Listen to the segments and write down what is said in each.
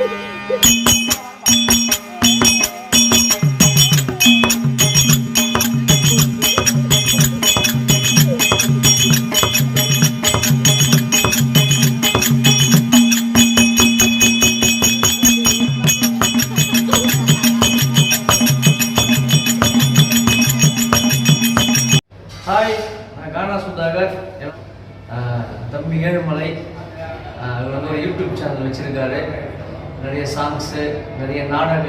Hi, நான் கானா சுதாகர். தம்பி ஏழுமலை இவர் வந்து ஒரு யூடியூப் சேனல் வச்சுருக்காரு. நிறைய சாங்ஸு, நிறைய நாடக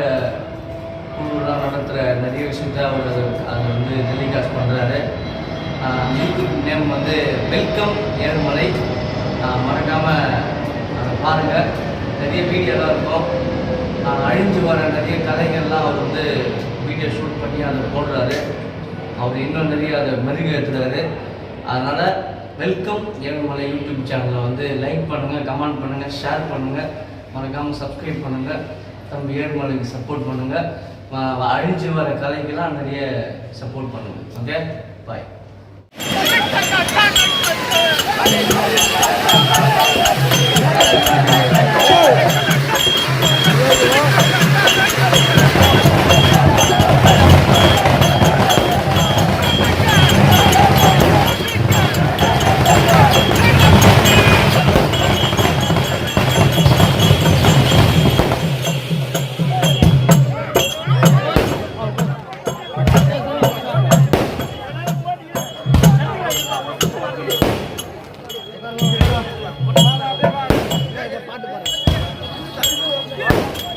குழுலாம் நடத்துகிற நிறைய விஷயத்த அவர் அதை வந்து டெலிகாஸ்ட் பண்ணுறாரு. யூடியூப் நேம் வந்து வெல்கம் ஏழுமலை. மறக்காமல் அதை பாருங்கள். நிறைய வீடியோலாம் இருக்கும். அழிஞ்சு வர நிறைய கலைகள்லாம் அவர் வந்து வீடியோ ஷூட் பண்ணி அதை போடுறாரு. அவர் இன்னும் நிறைய அதை மெருகேற்றுறாரு. அதனால் வெல்கம் ஏழுமலை யூடியூப் சேனலில் வந்து லைக் பண்ணுங்கள், கமெண்ட் பண்ணுங்கள், ஷேர் பண்ணுங்கள், மறக்காமல் சப்ஸ்கிரைப் பண்ணுங்கள். தம்பி ஏழுமலைக்கு சப்போர்ட் பண்ணுங்கள். அழிஞ்சு வர கலைக்கெல்லாம் நிறைய சப்போர்ட் பண்ணுங்கள். ஓகே, பாய்.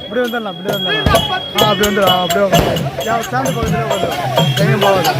அப்படியே வந்துடலாம், அப்படியே வந்துடலாம். அப்படி வந்துடும், அப்படியே சேர்ந்து பக்கத்துலேயே வந்துடும், எங்கேயும் போகாது.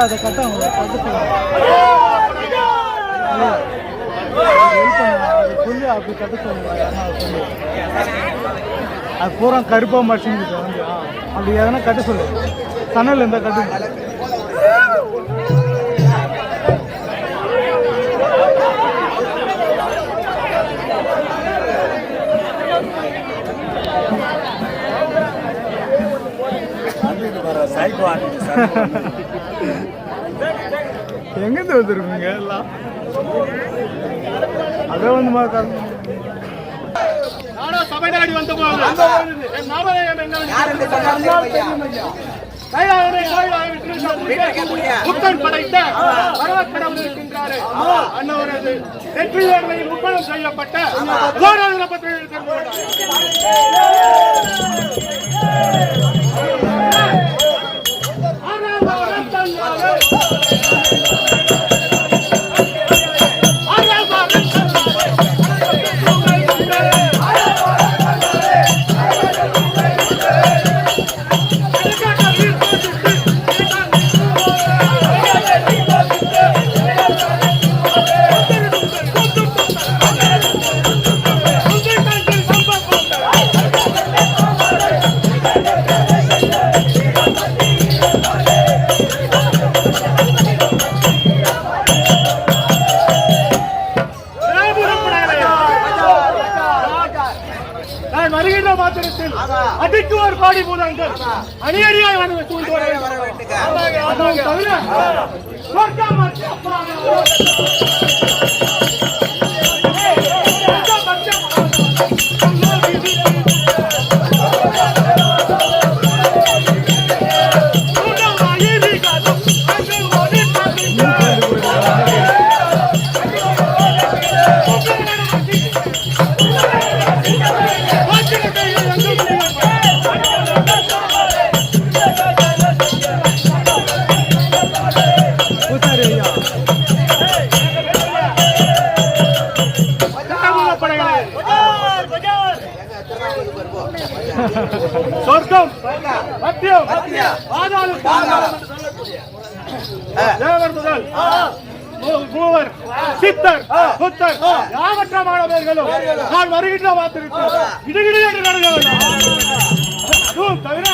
அதை கட்ட சொல்லி அப்படி கட்ட சொல்லுங்க. அது பூரா கருப்பா மடிச்சுங்க வந்து அப்படி எதனா கட்ட சொல்லு. சணல் இருந்தால் கட்டு. எங்கிருந்து வந்துருக்குங்க எல்லாம் அதே வந்து சபைநாடி வந்த புத்தன் படைத்த கடவுள் இருக்கின்றாரு. அன்னவரது நெற்றி வேர்வையில் உப்பளம் செய்யப்பட்ட அடிக்குவார் பாடி மூலங்கள் அணியடியாய் வந்து சூழ்ந்து வர வேண்டும். சத்தியம் பாதாளம் தேவர் முதல் மூவர் சித்தர் புத்தர் யாவற்ற மாணவர்களும் நான் வருகின்ற வார்த்தை இடுகிடு என்று நடக்க வேண்டும் தவிர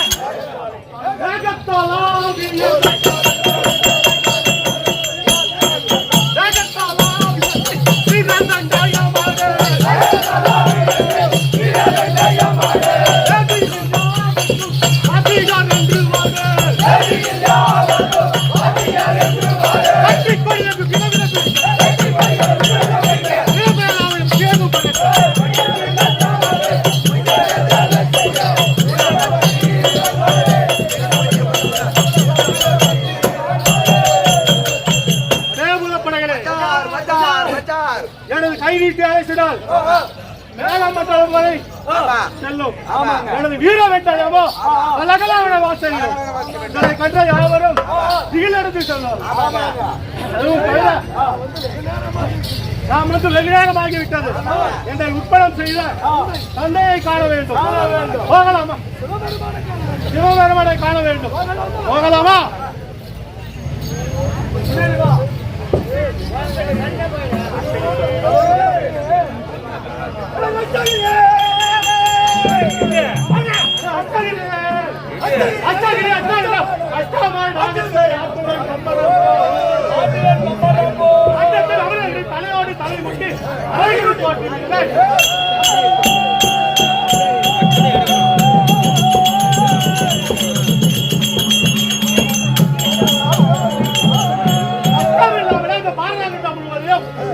எனது கை நீட்டி அழைச்சிடால் மேலமண்டலம் வரை செல்லும். எனது வீர வெட்டாயமோ அழகலான வாசைகள் இதனை கண்ட யாவரும் திகில் எடுத்து செல்லும். நாம் வந்து வெகு நேரமாகிவிட்டது. என்னை உட்படம் செய்த தந்தையை காண வேண்டும். போகலாமா? சிவபெருமனை காண வேண்டும். போகலாமா? தலையோடு தலை முட்டி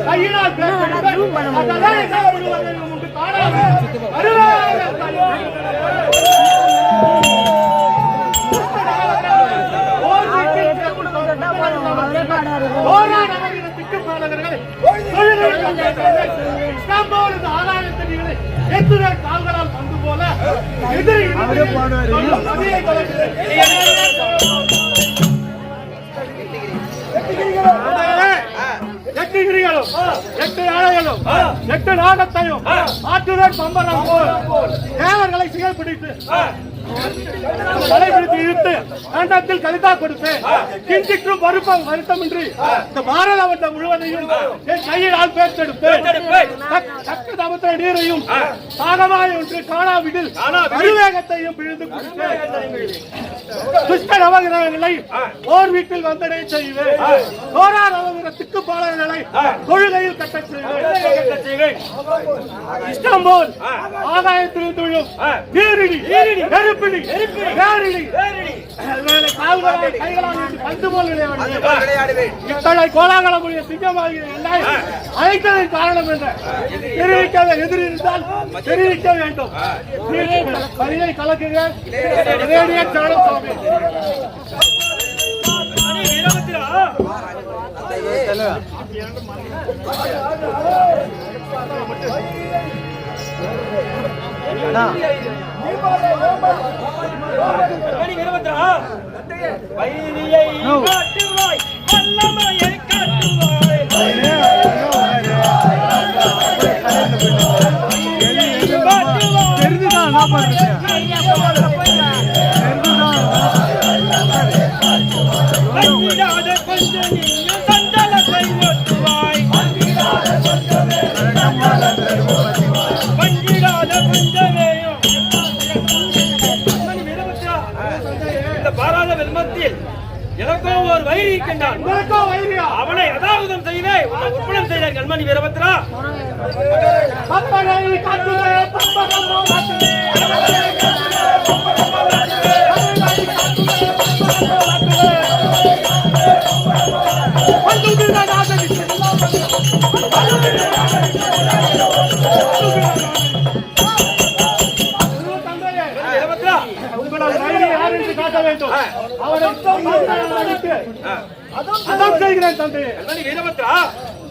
கையினால் கால்களால் பந்து போல எதிரி எட்டு கிரிகளும் எட்டு யானைகளும் எட்டு நாகத்தையும் ஆற்றுடன் பம்பரம் போல் தேவர்களை சிகை பிடித்து தலைப்பிடித்து இழுத்து கண்டத்தில் கலிதா கொடுத்து கிஞ்சிக்கும் வருத்தமின்றி இந்த பாரத வட்டம் முழுவதையும் என் கையினால் பேர்த்தெடுத்து தக்க தமத்த நீரையும் சாகமாய் ஒன்று காணாவிடில் அருவேகத்தையும் பிழிந்து துஷ்ட நவகிரகங்களை ஓர் வீட்டில் வந்தடை செய்வேன். சோரா நவகிரகத்துக்கு பாலங்களை தொழுகையில் கட்டச் செய்வேன். இஷ்டம் போல் ஆகாயத்திலிருந்து விழும் நீரிடி நெருப்பிடி பேரிடி கைகளால் பந்து போல் விளையாடுவேன். இத்தனை கோலாகலமுடைய சிங்கமாகிய என்னை அழைத்ததன் காரணம் என்ன? தெரிவிக்க எதிரி இருந்தால் தெரிவிக்க வேண்டும். பணியை கலக்குங்க. எனக்கோ ஒரு வைரி இருக்கின்றான். அவனை அதாவதும் செய்வே உற்பணம் செய்தார் கண்மணி வீரபத்ரா.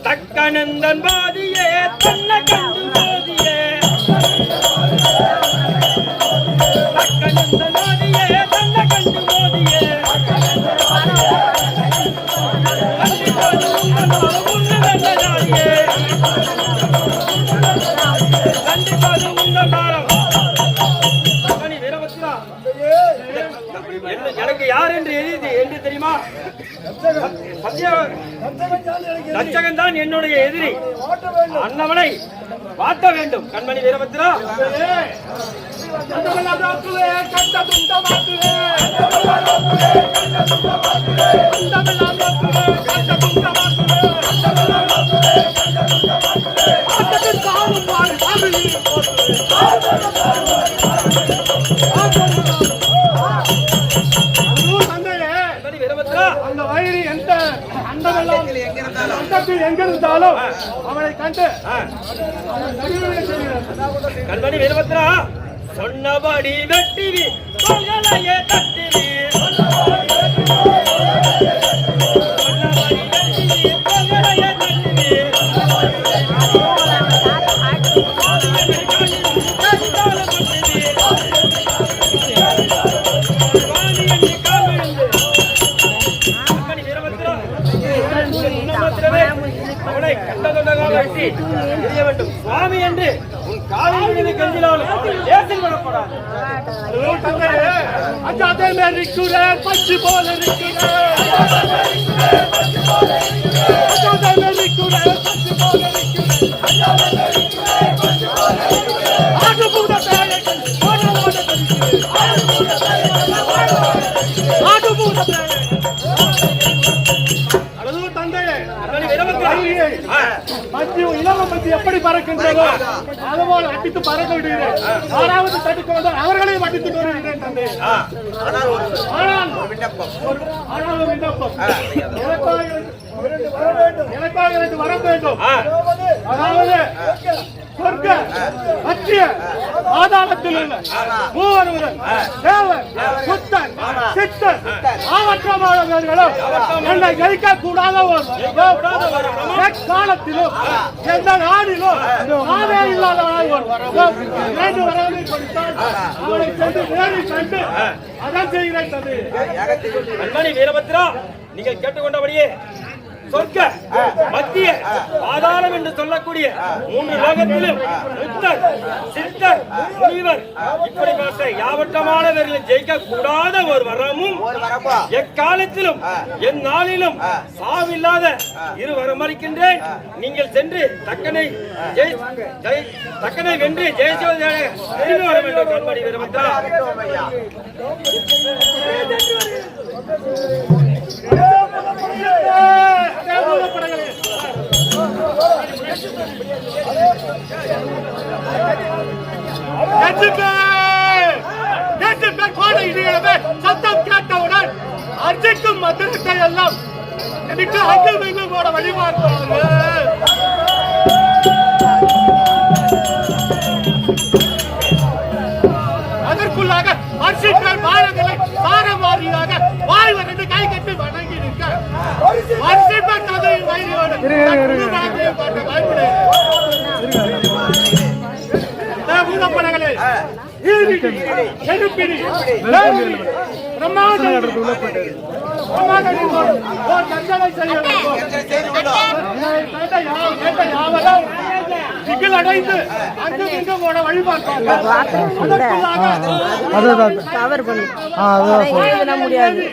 தக்கனந்தன் பாதியே தன்ன கண்டு போதியே தக்கனந்தன் பாதியே தன்ன கண்டு போதியே தச்சகன் தான் என்னுடைய எதிரி. அண்ணவனை வாட்ட வேண்டும். கண்மணி வீரபத்ரா, அந்த வயிறு எந்த அண்டத்தில் எங்க இருந்தாலும் அவனை கண்டு கண்மணி வீரபத்ரா, சொன்னபடி வெட்டிவி கொங்களையே தட்டிவி, அவனை கண்டதொண்டகாக வெட்டி எறிய வேண்டும். சுவாமி என்று உன் காலில் மீது கெஞ்சினாலும் தேசில் விடப்படாது. அச்சாதே மேரிக்குரே பச்சி போல இருக்குரே, அச்சாதே மேரிக்குரே பச்சி போல இருக்குரே, ஆடு பூத பேயகள் ஓட ஓட கடிக்குரே, ஆடு பூத பேயகள். அழகு தந்தையே, பச்சி இளவம் பச்சி எப்படி பறக்கின்றதோ அதுபோல் அடித்து பறக்க விடுகிறேன். யாராவது தடுக்க வந்தால் அவர்களையும் அடித்து வருகிறேன் தந்தை. ஆனால் ஒரு விண்ணப்பம், எனக்காக எனக்கு வர வேண்டும். அதாவது சொர்க்க மத்திய பாதாளத்தில் உள்ள மூவருடன் தேவர் சுத்தன் சித்தன் ஆவற்றமானவர்களும் என்னை ஜெயிக்க கூடாத காலத்திலும் எந்த நாடிலும் நானே இல்லாதவனாய் ஒரு வரவும் இரண்டு வரவை கொடுத்தால் அவனை சென்று நேரில் கண்டு அதான் செய்கிறேன் தந்தை. கண்மணி வீரபத்ரா, நீங்கள் கேட்டுக்கொண்டபடியே சொர்க்க மத்திய பாதாளம் என்று சொல்லக்கூடிய மூன்று லோகத்திலும் புத்தர் சித்தர் முனிவர் இப்படிப்பட்ட யாவற்றமானவர்களை ஜெயிக்க கூடாத ஒரு வரமும் எக்காலத்திலும் என் நாளிலும் சாவில்லாத இரு வரம் அளிக்கின்றேன். நீங்கள் சென்று தக்கனை வென்று ஜெயிச்சுவதாக திரும்பி வர வேண்டும். கண்மணி வீரபத்ரா, சத்தம் கேட்டவுடன் அர்ஜிக்கும் மந்திரத்தை எல்லாம் எனக்கு அங்கு மீண்டும் போட வழிபார்ப்பாங்க. அதற்குள்ளாக அர்ஜிக்கள் பாரங்களை பாரமாரியாக வாழ்வதற்கு கை கட்டி வணங்கி நிற்க அர்ஜிப்பன் கதையின் வயிறோடு பூதப்படங்களே எடுப்பிடி அடைந்து அங்கு போட வழிபார்ப்பாங்க.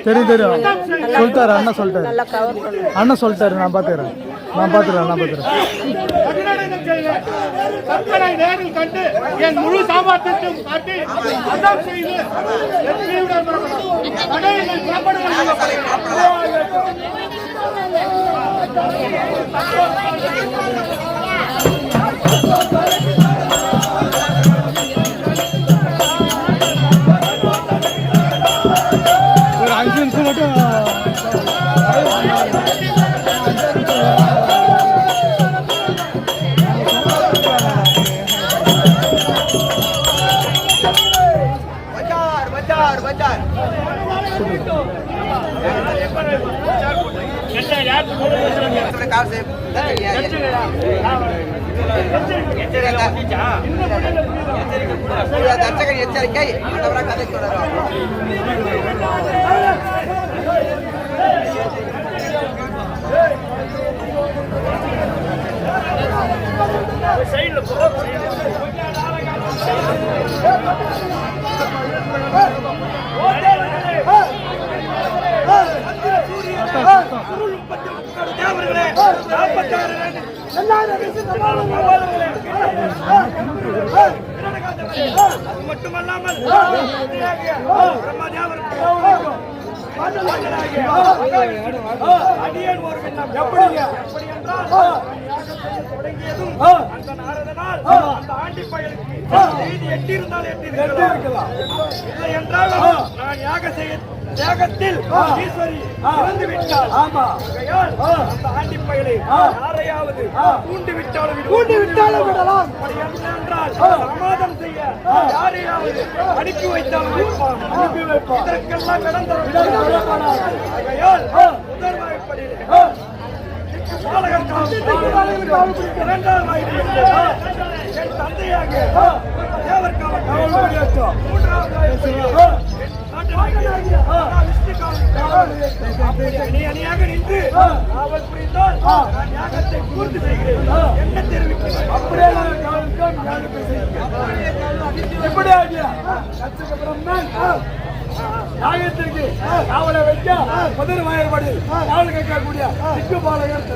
தெரியும் சொல்லிட்டாரு அண்ணன் சொல்லிட்டாரு. நான் பாத்துக்கிறேன். கற்பனை நேரில் கண்டு என் முழு சாமர்த்தியத்தையும் காட்டி அதான் செய்து ஒரு 5 நிமிஷம் மட்டும் எச்சரிக்கை சைடுல அது மட்டுமல்லாமல் அடியேன் ஒரு விண்ணப்பம். எப்படி என்றால் தொடங்கியதும் அந்த நாரதனால் அந்த ஆண்டி பயலுக்கு செய்தி எட்டியிருந்தால் எட்டியிருக்கலாம். இல்லை என்றால் நான் யாகத்தில் ஈஸ்வரி இறந்து விட்டால் அந்த ஆண்டி பயலை யாரையாவது தூண்டி விட்டாலும் விடலாம். என்றால் சமாதம் செய்ய யாரையாவது அனுப்பி வைத்தாலும் வைப்பான். இதற்கெல்லாம் ஆகையால் முதல்வரைப்படியில் இரண்டாம் என் தந்தையாக தேவர் காவல், அணியாக நின்று காவல் புரிந்தால் நான் யாகத்தை பூர்த்தி செய்கிறேன் என்ன தெரிவிக்கிறேன். அப்படியே எப்படி யாகத்திற்கு காவலை வைக்க முதல் வாயற்படி காவல் கேட்கக்கூடிய திக்குபாலகர்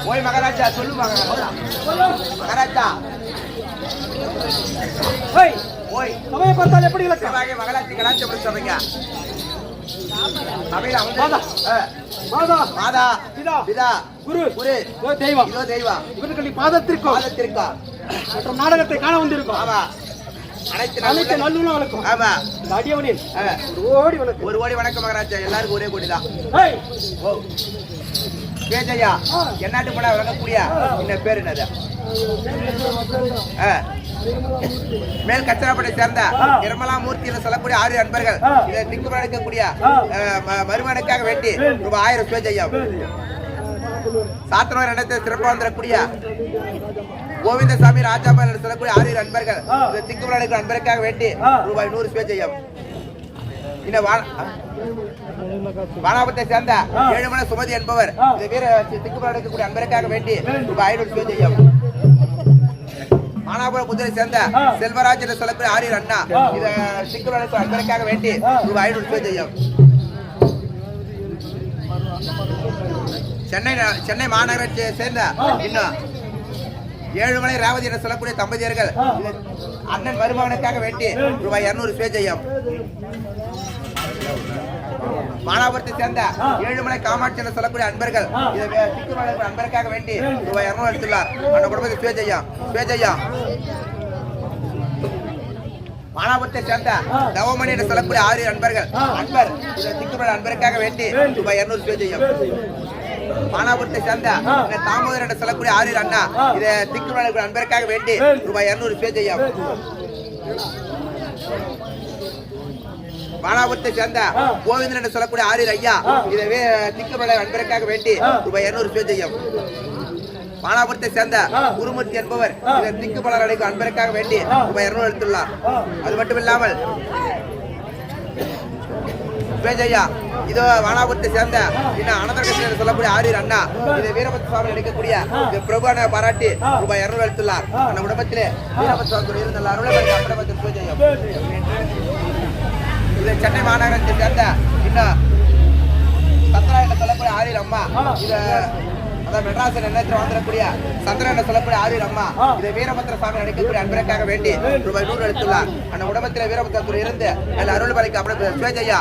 ஓய் மகாராஜா சொல்லு மகாராஜா ஓய் ஓய் சபையை பார்த்தால் எப்படி இலக்கம் சிவாகி மகாராஜி கலாச்சார சபைங்க சபையில மாதா மாதா மாதா பிதா பிதா குரு குரு இதோ தெய்வம் இதோ தெய்வம் இவர்களின் பாதத்திற்கும் பாதத்திற்கா மற்றும் நாடகத்தை காண வந்திருக்கும் ஆமா அனைத்து அனைத்து நல்ல நல்லுணர்களுக்கும் ஆமா இந்த அடியவனில் ஆ. ஓடி வணக்கம் ஒரு கோடி வணக்கம் மகாராஜா எல்லாருக்கும் ஒரே கோடி தான் ஏய் ஓ கேஜையா என்னாட்டு போனா விளங்கக்கூடியா இந்த பேர் என்னது மேல் கச்சராப்பட்டை சேர்ந்த நிர்மலா மூர்த்தி என்று சொல்லக்கூடிய 6 அன்பர்கள் இதை திக்குமர அளிக்கக்கூடிய மருமனுக்காக வேண்டி ரூபாய் 1000 சுவேஜையம் சாத்தனூர் இடத்தை சிறப்பாக வந்துடக்கூடிய கோவிந்தசாமி ராஜாபால் என்று சொல்லக்கூடிய 6 அன்பர்கள் இதை திக்குமர அளிக்கும் அன்பருக்காக வேண்டி ரூபாய் 100 சுவேஜையம் இந்த வானாபத்தை சேர்ந்த 7 மணி சுமதி என்பவர் இந்த வீர திக்குமர அளிக்கக்கூடிய அன்பருக்காக வேண்டி ரூபாய் 500 சுவேஜையம் மானாபுரம் புதுரை சேர்ந்த செல்வராஜ் என்று சொல்லக்கூடிய 6 அண்ணா இத சிக்குவலுக்கு அன்பருக்காக வேண்டி ரூபாய் 500 சுவேஜையம் சென்னை மாநகரை சேர்ந்த இன்னும் 7 மணி ரேவதி என்று சொல்லக்கூடிய தம்பதியர்கள் அண்ணன் மருமகனுக்காக வேண்டி ரூபாய் 200 சுவேஜையம் மானாபுரத்தை சேர்ந்த 7 மலை காமாட்சி என்று சொல்லக்கூடிய அன்பர்கள் இதை சிக்குவலுக்கு அன்பருக்காக வேண்டி ரூபாய் 200 எடுத்துள்ளார் அந்த குடும்பத்துக்கு சுவேஜையா மானாபுரத்தை சேர்ந்த தவமணி என்று சொல்லக்கூடிய 6 அன்பர்கள் அன்பர் இதை திக்குமலை அன்பருக்காக வேண்டி ரூபாய் 200 சுவேஜையம் மானாபுரத்தை சேர்ந்த தாமோதர் என்று சொல்லக்கூடிய 6 அண்ணா இதை திக்குமலை அன்பருக்காக வேண்டி ரூபாய் 200 சுவேஜையம் மானாபுரத்தை சேர்ந்த கோவிந்தன் என்று சொல்லக்கூடிய 6 ஐயா இதை திக்குமலை அன்பருக்காக வேண்டி ரூபாய் 200 சுவேஜையம் மானாபுரத்தை சேர்ந்த குருமூர்த்தி என்பவர் இதை திக்குமலர் அடைக்கும் அன்பருக்காக வேண்டி ரூபாய் 200 எடுத்துள்ளார் அது மட்டும் இல்லாமல் சுவேஜையா இதோ வானாபுரத்தை சேர்ந்த இன்னும் அனந்தகிருஷ்ணன் என்று சொல்லக்கூடிய 6 அண்ணா இதை வீரபத்ர சுவாமி நடிக்கக்கூடிய பிரபுவான பாராட்டி ரூபாய் 200 எடுத்துள்ளார் அந்த குடும்பத்திலே வீரபத்ர சுவாமி இருந்த அருளை அப்படபத்திர சுவேஜையம் இது சென்னை மாநகரத்தை சேர்ந்த இன்னும் சந்திரா என்று சொல்லக்கூடிய 6 அம்மா இத அதான் மெட்ராஸ் எண்ணத்தில் வந்துடக்கூடிய சந்திரன் என்று சொல்லக்கூடிய 6 அம்மா இதை வீரபத்ர சுவாமி நடிக்கக்கூடிய அன்பருக்காக வேண்டி ரூபாய் 100 எடுத்துள்ளார் அந்த குடும்பத்தில் வீரபத்ர இருந்து அருள்மலைக்கு அப்படி சுவேஜையா